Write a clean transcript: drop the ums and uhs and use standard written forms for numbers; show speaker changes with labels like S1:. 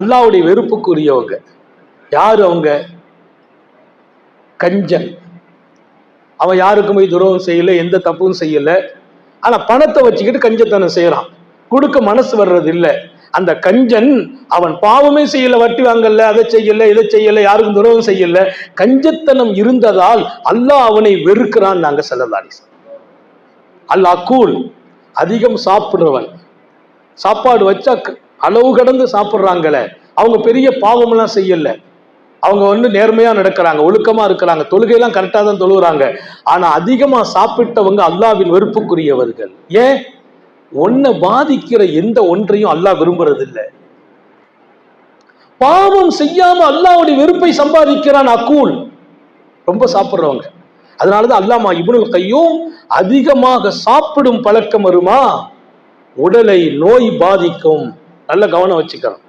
S1: அல்லாஹ்வுடைய வெறுப்புக்குரியவங்க யாரு? அவங்க கஞ்சன். அவன் யாருக்கும் போய் துரோகம் செய்யல, எந்த தப்பும் செய்யல. ஆனா பணத்தை வச்சுக்கிட்டு கஞ்சத்தனம் செய்யறான், கொடுக்க மனசு வர்றது இல்ல. அந்த கஞ்சன் அவன் பாவமே செய்யல, வட்டி வாங்கல, அதை செய்யல, இதை செய்யல, யாருக்கும் துரோகம் செய்யல. கஞ்சத்தனம் இருந்ததால் அல்லாஹ் அவனை வெறுக்கிறான். நாங்க ஸல்லல்லாஹு அலைஹி வஸல்லம். அல்லாஹ் கூல், அதிகம் சாப்பிடுறவன், சாப்பாடு வச்சா அளவு கடந்து சாப்பிடுறாங்களே, அவங்க பெரிய பாவம் எல்லாம் செய்யல. அவங்க நேர்மையா நடக்கிறாங்க, ஒழுக்கமா இருக்கிறாங்க, தொழுகையெல்லாம் கரெக்டா தான் தொழுகிறாங்க. ஆனா அதிகமா சாப்பிட்டவங்க அல்லாஹ்வின் வெறுப்புக்குரியவர்கள். ஏன்? ஒன்ன பாதிக்கிற எந்த ஒன்றையும் அல்லாஹ் விரும்புறது இல்லை. பாவம் செய்யாம அல்லாஹ்வுடைய வெறுப்பை சம்பாதிக்கிறான் அக்கூல், ரொம்ப சாப்பிடுறவங்க. அதனாலதான் அல்லாமா இப்னுல் கையூம் அதிகமாக சாப்பிடும் பழக்கம் வருமா உடலை நோய் பாதிக்கும். நல்ல கவனம் வச்சுக்கிறோம்.